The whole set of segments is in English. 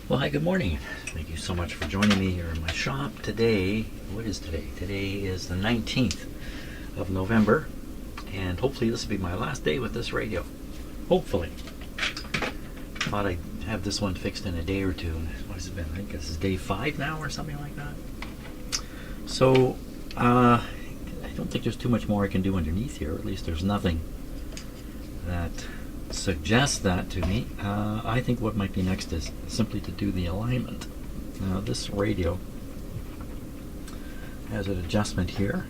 Well, hi, good morning. Thank you so much for joining me here in my shop today. What is today? Today is the 19th of November, and hopefully this will be my last day with this radio. Hopefully. Thought I'd have this one fixed in a day or two. What has it been? I think this is day 5 now or something like that. So, I don't think there's too much more I can do underneath here. At least there's nothing that suggests that to me. I think what might be next is simply to do the alignment. Now this radio has an adjustment here.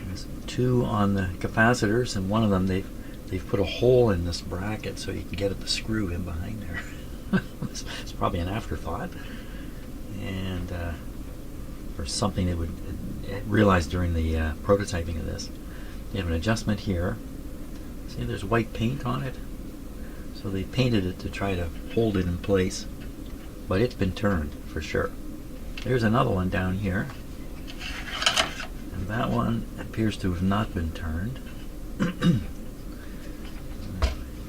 There's 2 on the capacitors, and one of them they've put a hole in this bracket so you can get at the screw in behind there. It's probably an afterthought, and or something they would realize during the prototyping of this. You have an adjustment here. See, there's white paint on it, so they painted it to try to hold it in place, but it's been turned for sure. There's another one down here, and that one appears to have not been turned. If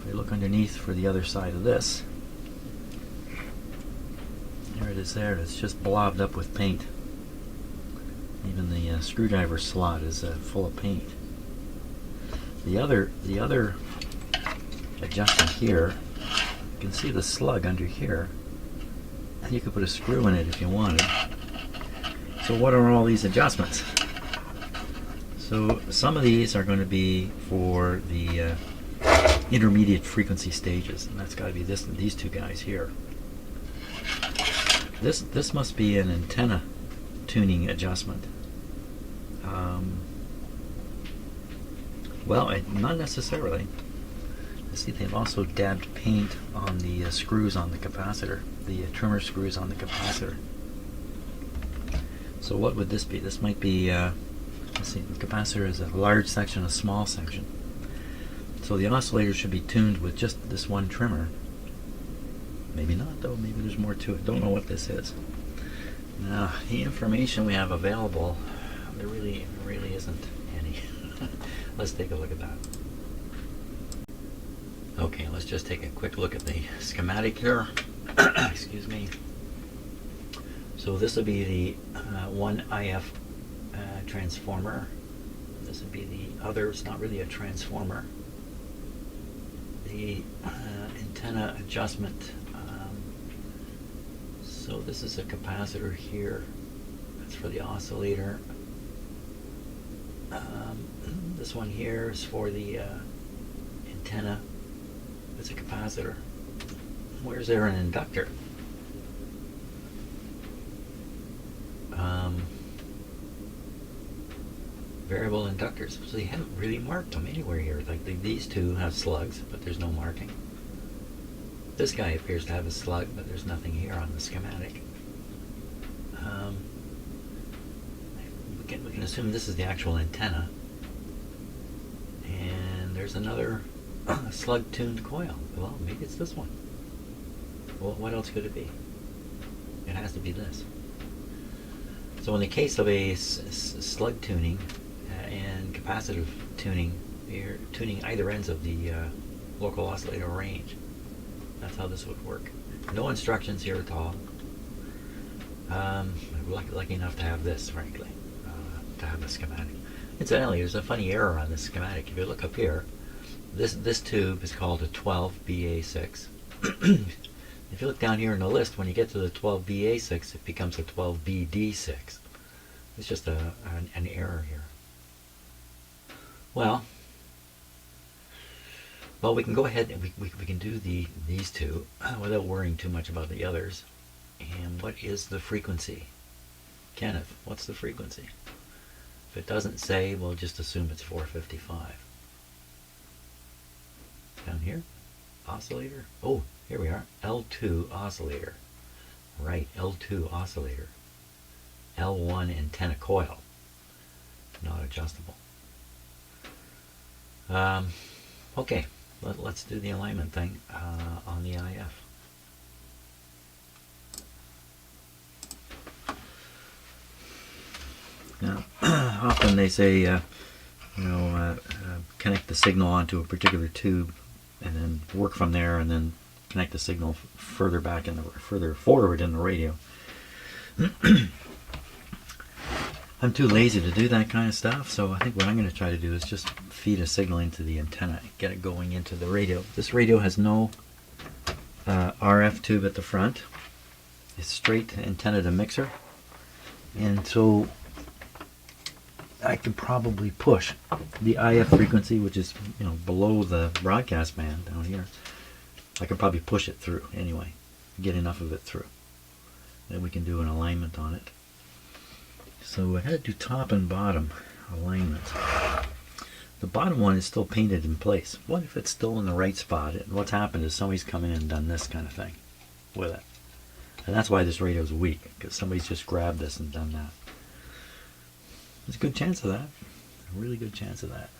we look underneath for the other side of this, there it is there. It's just blobbed up with paint. Even the screwdriver slot is full of paint. The other adjustment here, you can see the slug under here, and you could put a screw in it if you wanted. So what are all these adjustments? So some of these are going to be for the intermediate frequency stages, and that's got to be these 2 guys here. This must be an antenna tuning adjustment. Well, not necessarily. I see they've also dabbed paint on the screws on the capacitor, the trimmer screws on the capacitor. So what would this be? This might be, let's see, the capacitor is a large section, a small section. So the oscillator should be tuned with just this one trimmer. Maybe not though, maybe there's more to it. Don't know what this is. Now, the information we have available, there really isn't any. Let's take a look at that. Okay, let's just take a quick look at the schematic here. Excuse me. So this would be the one IF transformer. This would be the other. It's not really a transformer. The antenna adjustment. So this is a capacitor here. That's for the oscillator. This one here is for the antenna. It's a capacitor. Where's there an inductor? Variable inductors. So they haven't really marked them anywhere here. Like these 2 have slugs, but there's no marking. This guy appears to have a slug, but there's nothing here on the schematic. We can assume this is the actual antenna. And there's another slug-tuned coil. Well, maybe it's this one. Well, what else could it be? It has to be this. So in the case of a slug tuning and capacitive tuning, you're tuning either ends of the local oscillator range. That's how this would work. No instructions here at all. I'm lucky enough to have this, frankly, to have a schematic. Incidentally, there's a funny error on this schematic. If you look up here, this tube is called a 12BA6. If you look down here in the list, when you get to the 12BA6, it becomes a 12BD6. It's just an error here. Well, we can go ahead and we can do these 2 without worrying too much about the others. And what is the frequency? Kenneth, what's the frequency? If it doesn't say, we'll just assume it's 455. Down here, oscillator. Oh, here we are, L2 oscillator. Right, L2 oscillator. L1 antenna coil. Not adjustable. Okay, let's do the alignment thing on the IF. Now, often they say, connect the signal onto a particular tube and then work from there, and then connect the signal further back in the further forward in the radio. I'm too lazy to do that kind of stuff, so I think what I'm going to try to do is just feed a signal into the antenna, get it going into the radio. This radio has no RF tube at the front. It's straight antenna to mixer, and so I could probably push the IF frequency, which is below the broadcast band down here. I could probably push it through anyway, get enough of it through. Then we can do an alignment on it. So I had to do top and bottom alignments. The bottom one is still painted in place. What if it's still in the right spot? And what's happened is somebody's come in and done this kind of thing with it. And that's why this radio is weak, because somebody's just grabbed this and done that. There's a good chance of that. A really good chance of that.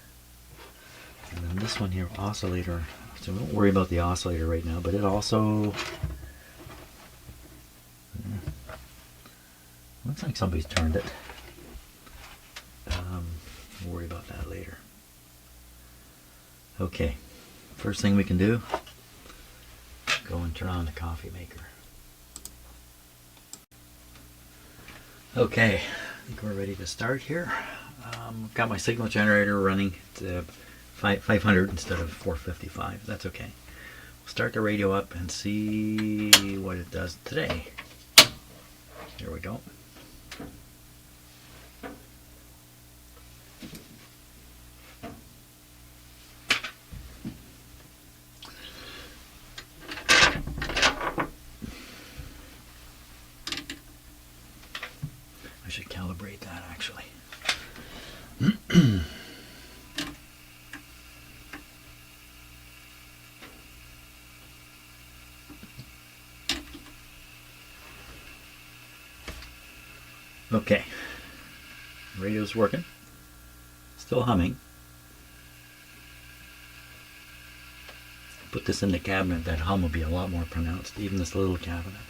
And then this one here, oscillator. So we don't worry about the oscillator right now, but it also looks like somebody's turned it. We'll worry about that later. Okay, first thing we can do, go and turn on the coffee maker. Okay, I think we're ready to start here. I've got my signal generator running to 500 instead of 455. That's okay. We'll start the radio up and see what it does today. Here we go. I should calibrate that actually. Okay, radio's working, still humming. Put this in the cabinet, that hum will be a lot more pronounced, even this little cabinet.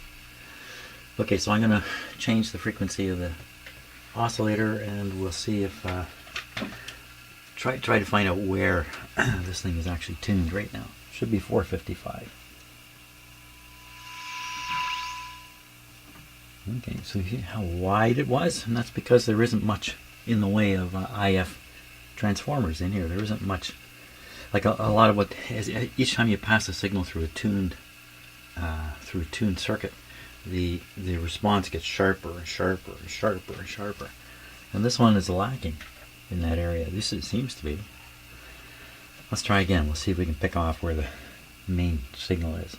Okay, so I'm going to change the frequency of the oscillator, and we'll see if try to find out where this thing is actually tuned right now. Should be 455. Okay, so you see how wide it was, and that's because there isn't much in the way of IF transformers in here. There isn't much, like a lot of what, each time you pass a signal through a tuned circuit, the response gets sharper and sharper and sharper and sharper. And this one is lacking in that area. This it seems to be. Let's try again. We'll see if we can pick off where the main signal is.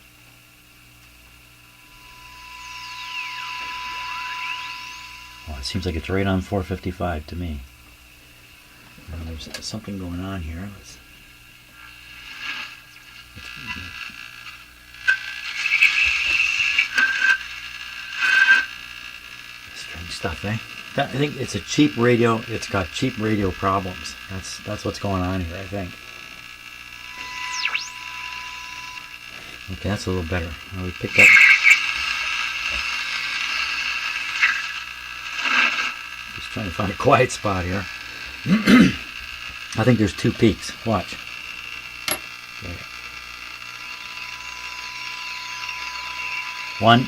Well, it seems like it's right on 455 to me. And there's something going on here. Strange stuff, eh? I think it's a cheap radio. It's got cheap radio problems. That's what's going on here, I think. Okay, that's a little better. Now we picked up. Just trying to find a quiet spot here. I think there's two peaks. Watch. Okay. One.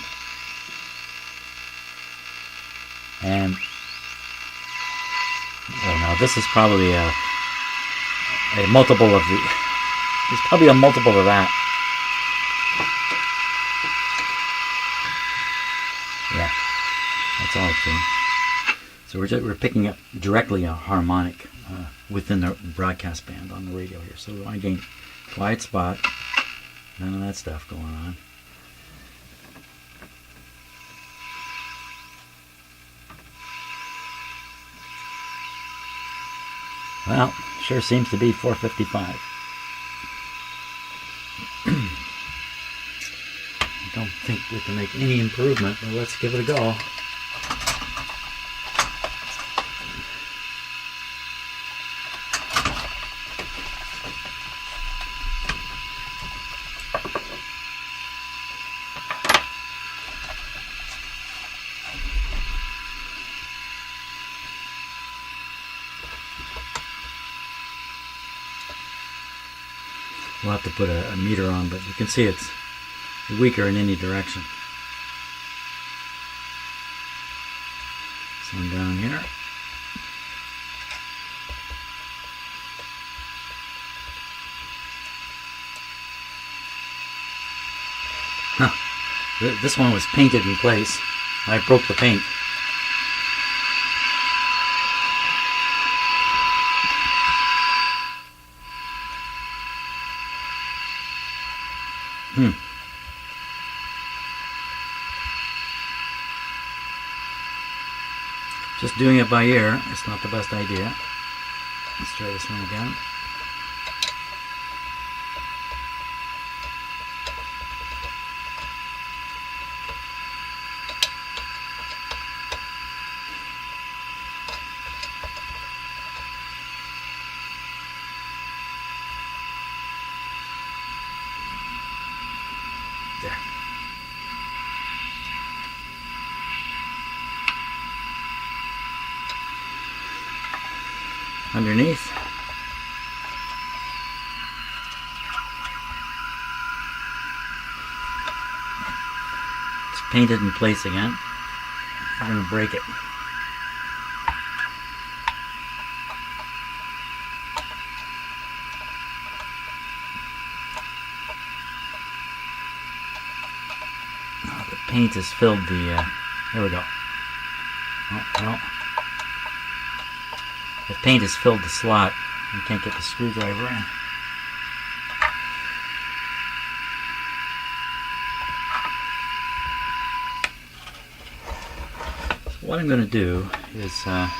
And oh no, this is probably a multiple of the. It's probably a multiple of that. Yeah, that's all it's doing. So we're picking up directly a harmonic within the broadcast band on the radio here. So I gain quiet spot, none of that stuff going on. Well, sure seems to be 455. I don't think we can make any improvement, but let's give it a go. We'll have to put a meter on, but you can see it's weaker in any direction. Some down here. Huh. This one was painted in place. I broke the paint. Just doing it by ear is not the best idea. Let's try this one again. There. Underneath. It's painted in place again. I'm going to break it. Oh, the paint has filled the, there we go. Oh, no. The paint has filled the slot. I can't get the screwdriver in. So what I'm going to do is I'm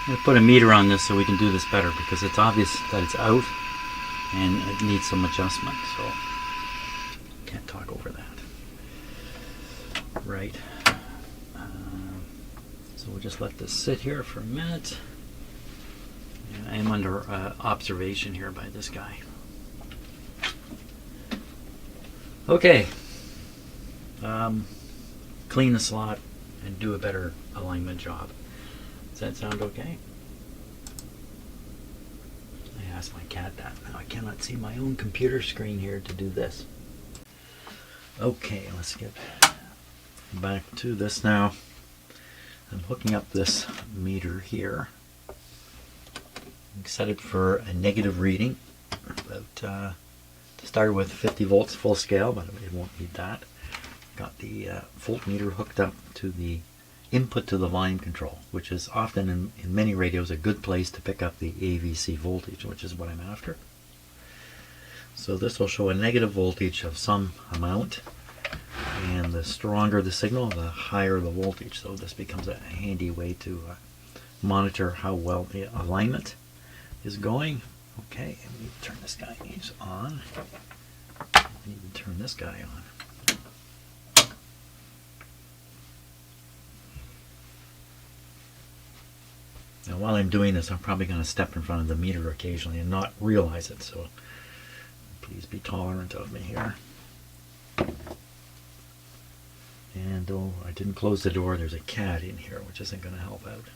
going to put a meter on this so we can do this better, because it's obvious that it's out and it needs some adjustment. So can't talk over that. Right. So we'll just let this sit here for a minute. And I am under observation here by this guy. Okay. Clean the slot and do a better alignment job. Does that sound okay? I asked my cat that. Now I cannot see my own computer screen here to do this. Okay, let's get back to this now. I'm hooking up this meter here. Set it for a negative reading. To start with 50 volts full scale, but it won't need that. Got the voltmeter hooked up to the input to the volume control, which is often in many radios a good place to pick up the AVC voltage, which is what I'm after. So this will show a negative voltage of some amount, and the stronger the signal, the higher the voltage. So this becomes a handy way to monitor how well the alignment is going. Okay, and we need to turn this guy on. We need to turn this guy on. Now while I'm doing this, I'm probably going to step in front of the meter occasionally and not realize it, so please be tolerant of me here. And oh, I didn't close the door, there's a cat in here, which isn't going to help out.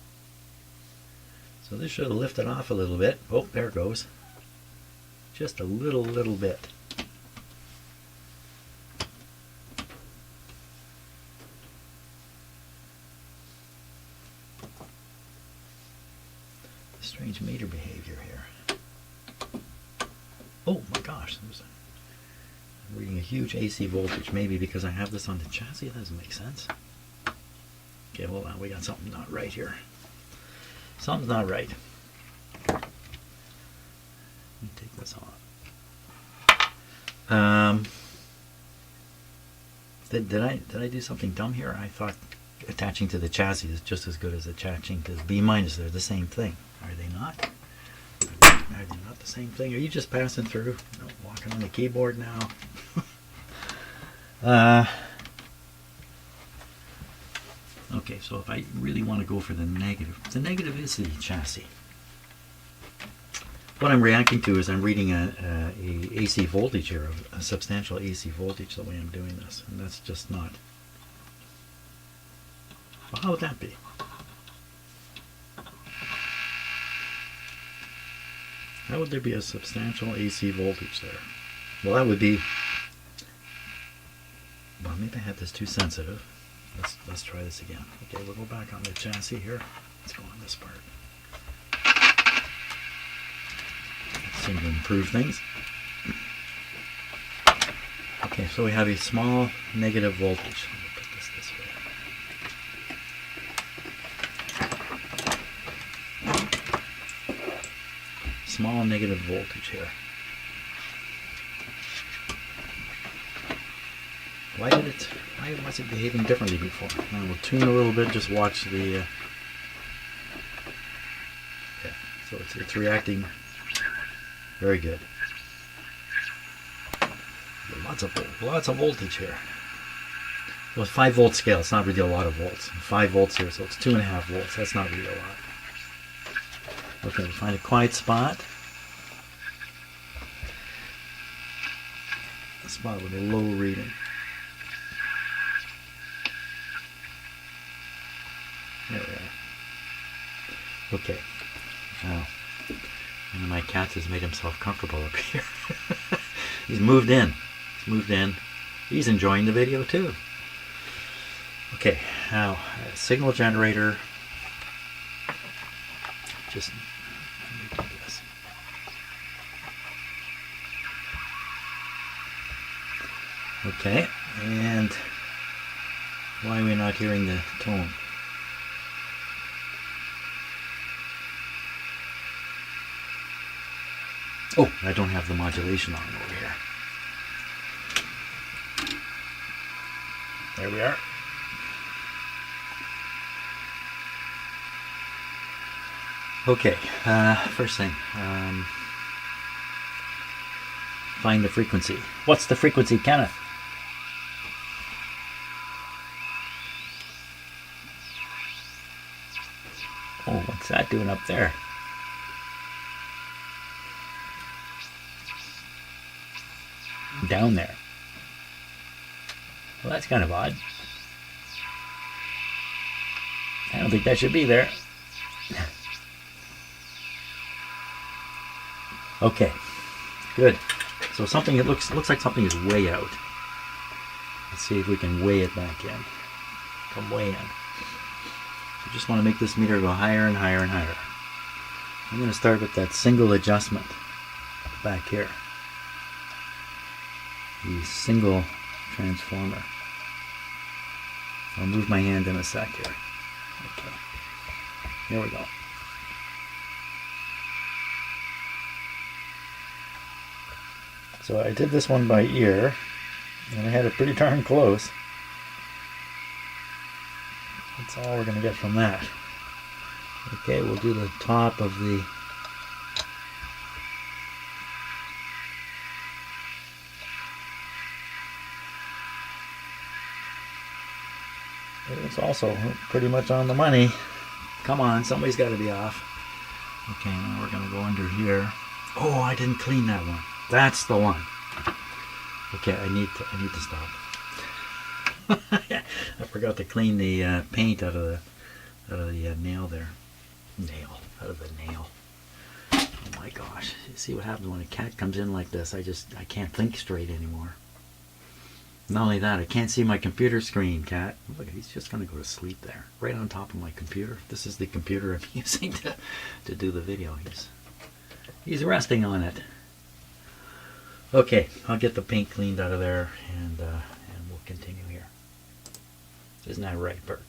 So this should have lifted off a little bit. Oh, there it goes. Just a little bit. Strange meter behavior here. Oh my gosh, I'm reading a huge AC voltage. Maybe because I have this on the chassis, that doesn't make sense. Okay, hold on, we got something not right here. Something's not right. Let me take this off. Did I do something dumb here? I thought attaching to the chassis is just as good as attaching to the B minus. They're the same thing. Are they not? Are they not the same thing? Are you just passing through? No, walking on the keyboard now. Okay, so if I really want to go for the negative is the chassis. What I'm reacting to is I'm reading a AC voltage here, a substantial AC voltage the way I'm doing this, and that's just not. Well, how would that be? How would there be a substantial AC voltage there? Well, that would be maybe I had this too sensitive. Let's try this again. Okay, we'll go back on the chassis here. Let's go on this part. Let's seem to improve things. Okay, so we have a small negative voltage. Let me put this way. Small negative voltage here. Why was it behaving differently before? Now we'll tune a little bit, just watch the yeah, so it's reacting very good. Lots of voltage here. Well, 5 volt scale, it's not really a lot of volts. 5 volts here, so it's 2.5 volts. That's not really a lot. Okay, we find a quiet spot. A spot with a low reading. There we are. Okay. Now, one of my cats has made himself comfortable up here. He's moved in. He's enjoying the video too. Okay, now signal generator. Just let me do this. Okay, and why are we not hearing the tone? Oh, I don't have the modulation on over here. There we are. Okay, first thing, find the frequency. What's the frequency, Kenneth? Oh, what's that doing up there? Down there. Well, that's kind of odd. I don't think that should be there. Okay, good. So something, it looks like something is way out. Let's see if we can weigh it back in. Come way in. So just want to make this meter go higher and higher and higher. I'm going to start with that single adjustment back here. The single transformer. I'll move my hand in a sec here. Okay. Here we go. So I did this one by ear, and I had it pretty darn close. That's all we're going to get from that. Okay, we'll do the top of the it's also pretty much on the money. Come on, somebody's got to be off. Okay, now we're going to go under here. Oh, I didn't clean that one. That's the one. Okay, I need to stop. I forgot to clean the paint out of the nail there. Out of the nail. Oh my gosh! You see what happens when a cat comes in like this? I can't think straight anymore. Not only that, I can't see my computer screen, cat. Look, he's just gonna go to sleep there, right on top of my computer. This is the computer I'm using to do the video. He's resting on it. Okay, I'll get the paint cleaned out of there, and we'll continue here. Isn't that right, Bert?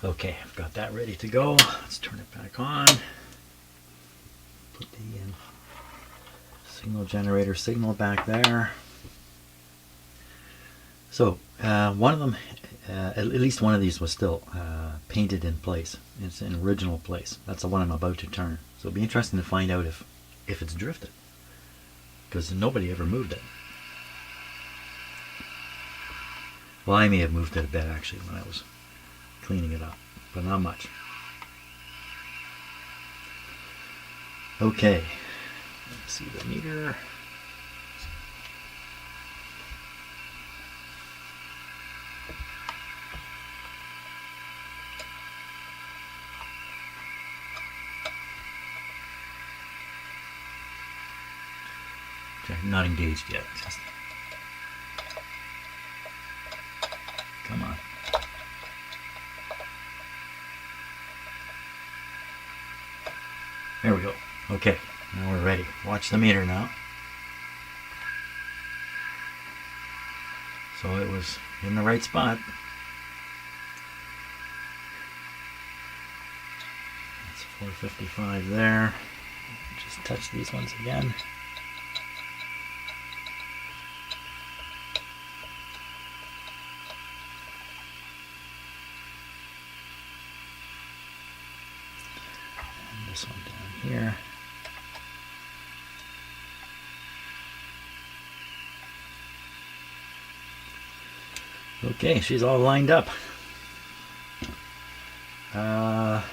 Okay, I've got that ready to go. Let's turn it back on. Put the signal generator signal back there. So one of them, at least one of these was still painted in place. It's in original place. That's the one I'm about to turn. So it'll be interesting to find out if it's drifted, because nobody ever moved it. Well, I may have moved it a bit actually when I was cleaning it up, but not much. Okay, let's see the meter. Okay, not engaged yet. There we go. Okay, now we're ready. Watch the meter now. So it was in the right spot. That's 455 there. Just touch these ones again. And this one down here. Okay, she's all lined up. What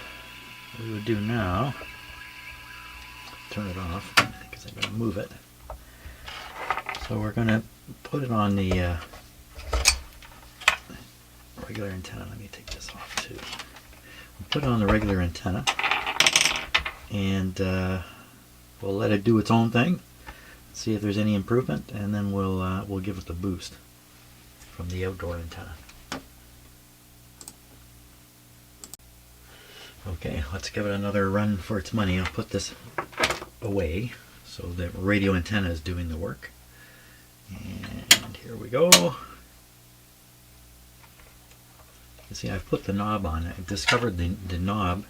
we would do now, turn it off because I'm going to move it. So we're going to put it on the regular antenna. Let me take this off too. We'll put it on the regular antenna, and we'll let it do its own thing, see if there's any improvement, and then we'll give it the boost from the outdoor antenna. Okay, let's give it another run for its money. I'll put this away so the radio antenna is doing the work. And here we go. You see, I've put the knob on. I've discovered the knob.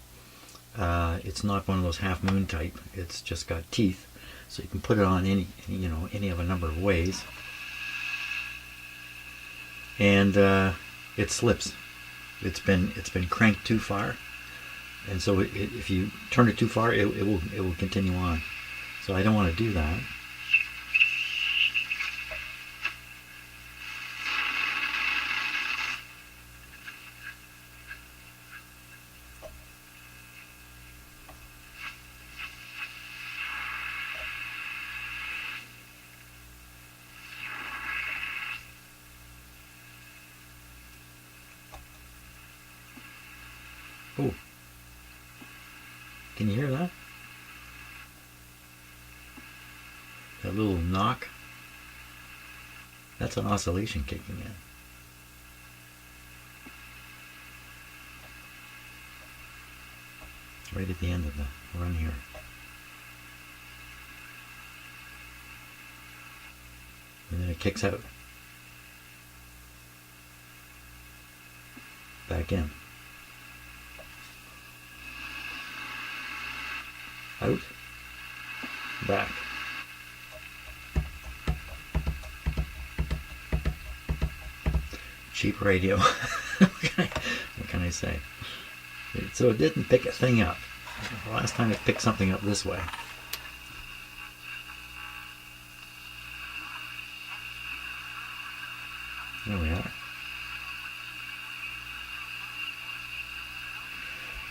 It's not one of those half moon type. It's just got teeth, so you can put it on any of a number of ways. And it slips. It's been cranked too far, and so if you turn it too far, it will continue on. So I don't want to do that. Oh, can you hear that? That little knock? That's an oscillation kicking in. Right at the end of the run here. And then it kicks out. Back in. Out, back. Cheap radio. What can I say? So it didn't pick a thing up. The last time it picked something up this way. There we are.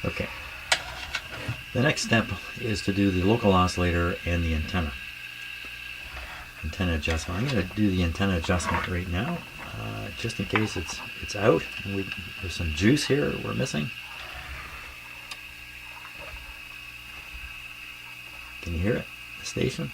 Okay. The next step is to do the local oscillator and the antenna adjustment. I'm going to do the antenna adjustment right now, just in case it's out. And there's some juice here we're missing. Can you hear it? The station.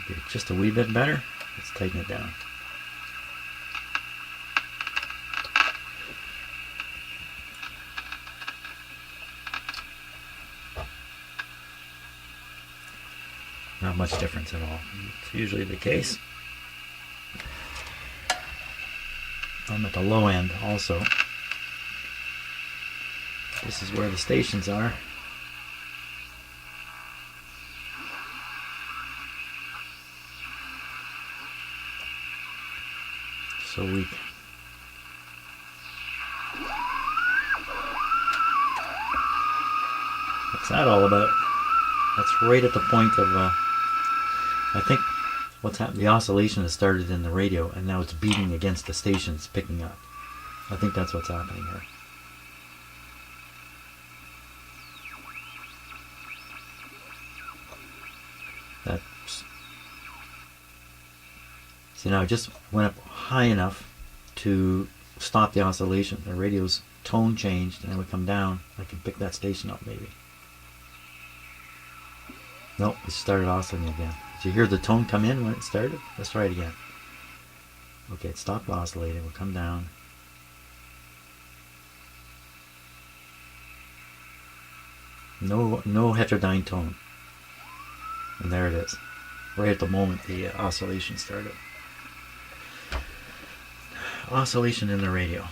Get it just a wee bit better. Let's tighten it down. Not much difference at all. It's usually the case. I'm at the low end also. This is where the stations are. So weak. What's that all about? That's right at the point of, I think what's happened, the oscillation has started in the radio and now it's beating against the station it's picking up. I think that's what's happening here. See, now I just went up high enough to stop the oscillation. The radio's tone changed, and it would come down. I can pick that station up maybe. Nope, it started oscillating again. Did you hear the tone come in when it started? Let's try it again. Okay, it stopped oscillating. We'll come down. No heterodyne tone. And there it is. Right at the moment the oscillation started. Oscillation in the radio.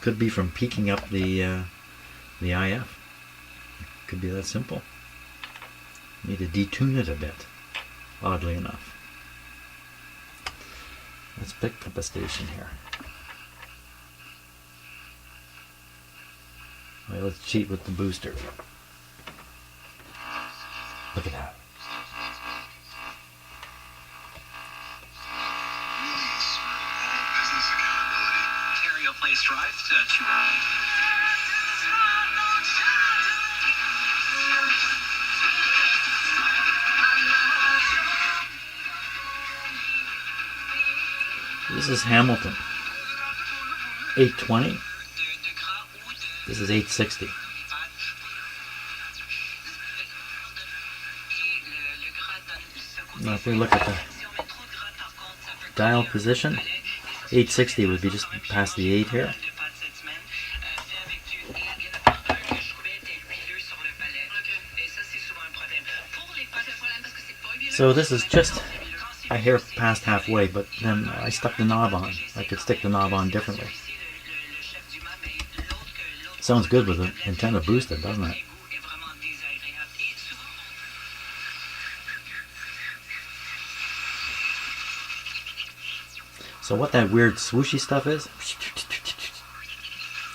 Could be from peaking up the IF. Could be that simple. Need to detune it a bit, oddly enough. Let's pick up a station here. All right, let's cheat with the booster. Look at that. This is Hamilton. 820. This is 860. Now if we look at the dial position, 860 would be just past the 8 here. So this is just a hair past halfway, but then I stuck the knob on. I could stick the knob on differently. Sounds good with the antenna boosted, doesn't it? So what that weird swooshy stuff is,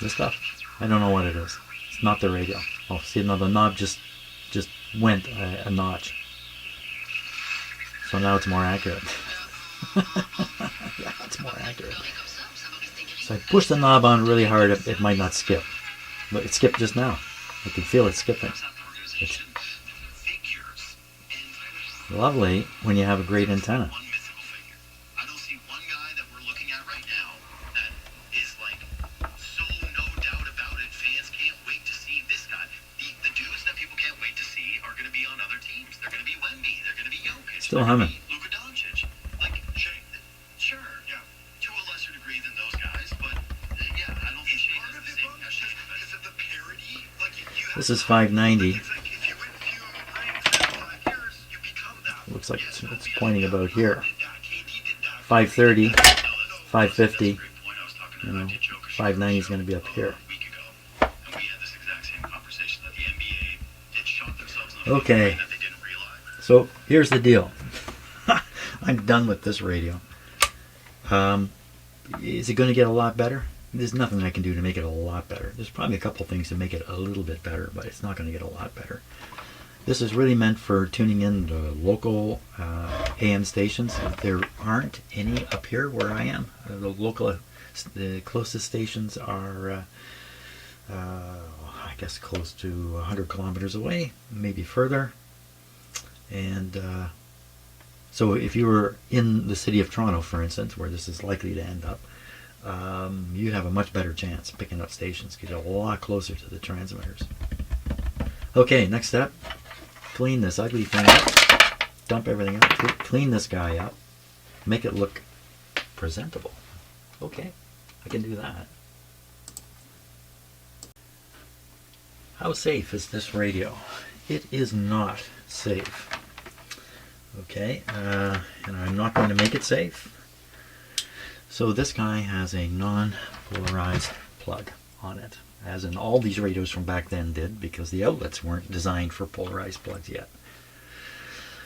this stuff, I don't know what it is. It's not the radio. Oh, see, no, the knob just went a notch. So now it's more accurate. Yeah, it's more accurate. So I push the knob on really hard, it might not skip. But it skipped just now. I can feel it skipping. It's lovely when you have a great antenna. Still humming. This is 590. Looks like it's pointing about here. 530, 550. You know, 590 is going to be up here. Okay. So here's the deal. I'm done with this radio. Is it going to get a lot better? There's nothing I can do to make it a lot better. There's probably a couple things to make it a little bit better, but it's not going to get a lot better. This is really meant for tuning in the local AM stations. There aren't any up here where I am. The closest stations are, I guess, close to 100 kilometers away, maybe further. And so if you were in the city of Toronto, for instance, where this is likely to end up, you'd have a much better chance picking up stations because you're a lot closer to the transmitters. Okay, next step. Clean this ugly thing up. Dump everything out. Clean this guy up. Make it look presentable. Okay, I can do that. How safe is this radio? It is not safe. Okay, and I'm not going to make it safe. So this guy has a non-polarized plug on it, as in all these radios from back then did, because the outlets weren't designed for polarized plugs yet.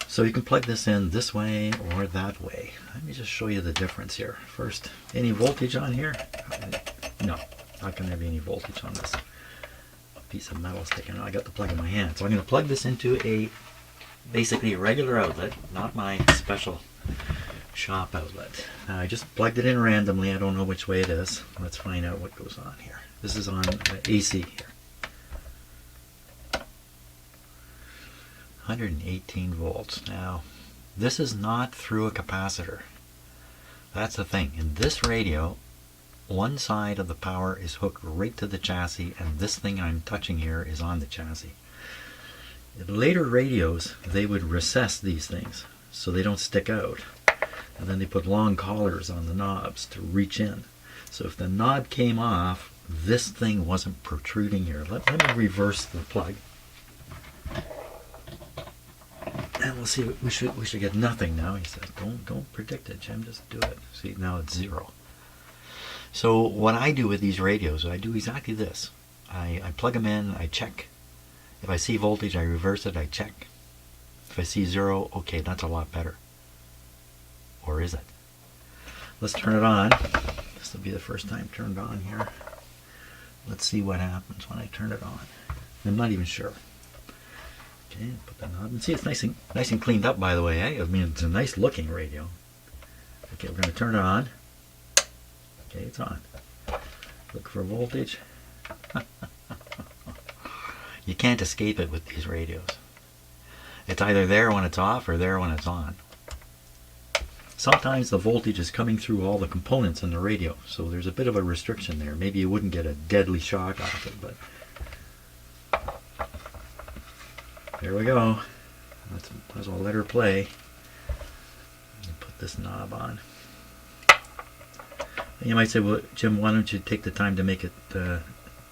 So you can plug this in this way or that way. Let me just show you the difference here. First, any voltage on here? No, not going to have any voltage on this piece of metal sticking out. I got the plug in my hand. So I'm going to plug this into basically a regular outlet, not my special shop outlet. Now I just plugged it in randomly. I don't know which way it is. Let's find out what goes on here. This is on AC here. 118 volts. Now this is not through a capacitor. That's the thing. In this radio, one side of the power is hooked right to the chassis, and this thing I'm touching here is on the chassis. In later radios, they would recess these things so they don't stick out. And then they put long collars on the knobs to reach in. So if the knob came off, this thing wasn't protruding here. Let me reverse the plug. And we'll see. We should get nothing now. He says, don't predict it, Jim. Just do it. See, now it's 0. So what I do with these radios, I do exactly this. I plug them in. I check. If I see voltage, I reverse it. I check. If I see 0, okay, that's a lot better. Or is it? Let's turn it on. This will be the first time turned on here. Let's see what happens when I turn it on. I'm not even sure. Okay, put that knob and see, it's nice and cleaned up, by the way. Eh? I mean, it's a nice looking radio. Okay, we're going to turn it on. Okay, it's on. Look for voltage. You can't escape it with these radios. It's either there when it's off or there when it's on. Sometimes the voltage is coming through all the components in the radio, so there's a bit of a restriction there. Maybe you wouldn't get a deadly shock off it, but there we go. Let's all let her play. Put this knob on. And you might say, well, Jim, why don't you take the time to make it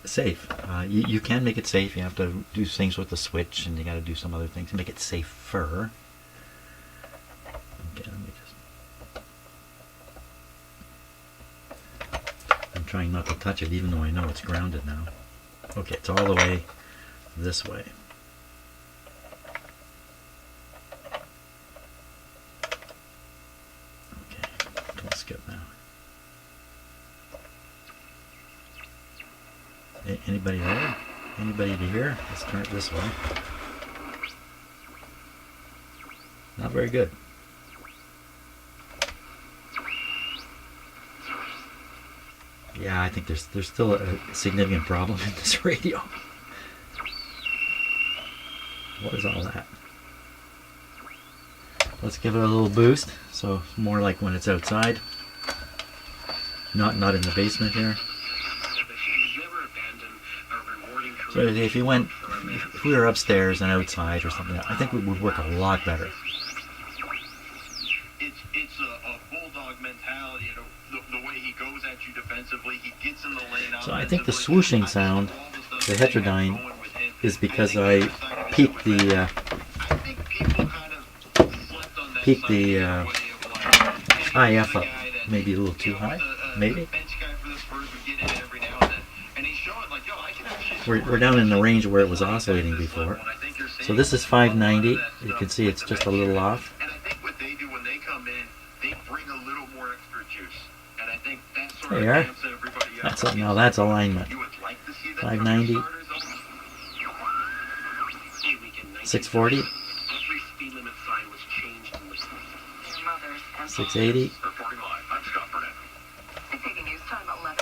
safe? You can make it safe. You have to do things with the switch, and you got to do some other things to make it safer. Okay, let me I'm trying not to touch it, even though I know it's grounded now. Okay, it's all the way this way. Okay, don't skip now. Anybody there? Anybody to hear? Let's turn it this way. Not very good. Yeah, I think there's still a significant problem in this radio. What is all that? Let's give it a little boost, so more like when it's outside, not in the basement here. So if we were upstairs and outside or something, I think it would work a lot better. It's a bulldog mentality. The way he goes at you defensively, he gets in the lane. So I think the swooshing sound, the heterodyne, is because I peaked the IF up, maybe a little too high, maybe. We're down in the range where it was oscillating before. So this is 590. You can see it's just a little off. And I think what they do when they come in, they bring a little more extra juice. And I think that's sort There you are. That's Now that's alignment. 590. 640. 680.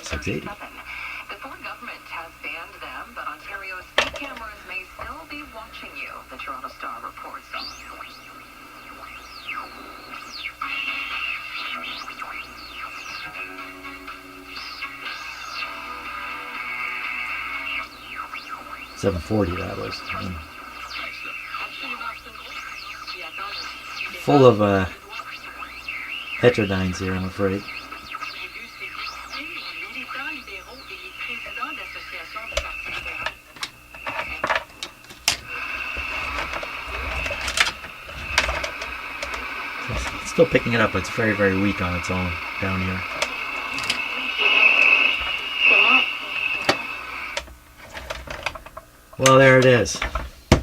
680. The Ford government has banned them, but Ontario's speed cameras may still be watching you, the Toronto Star reports. $740 that was. Full of heterodynes here, I'm afraid. It's still picking it up, but it's very, very weak on its own down here. Well, there it is.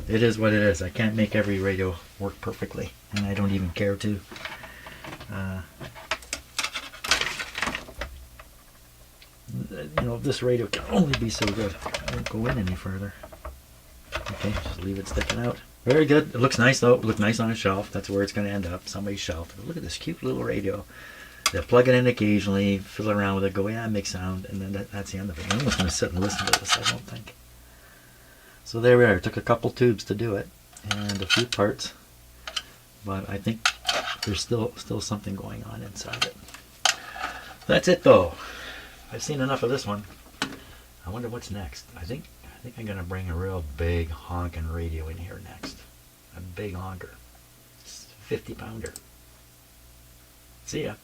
It is what it is. I can't make every radio work perfectly, and I don't even care to. You know, this radio can only be so good. I won't go in any further. Okay, just leave it sticking out. Very good. It looks nice, though. It looks nice on a shelf. That's where it's going to end up, somebody's shelf. But look at this cute little radio. They'll plug it in occasionally, fiddle around with it, go, yeah, make sound, and then that's the end of it. I'm not going to sit and listen to this, I don't think. So there we are. It took a couple tubes to do it, and a few parts, but I think there's still something going on inside it. That's it, though. I've seen enough of this one. I wonder what's next. I think I'm gonna bring a real big honking radio in here next. A big honker. 50 pounder. See ya.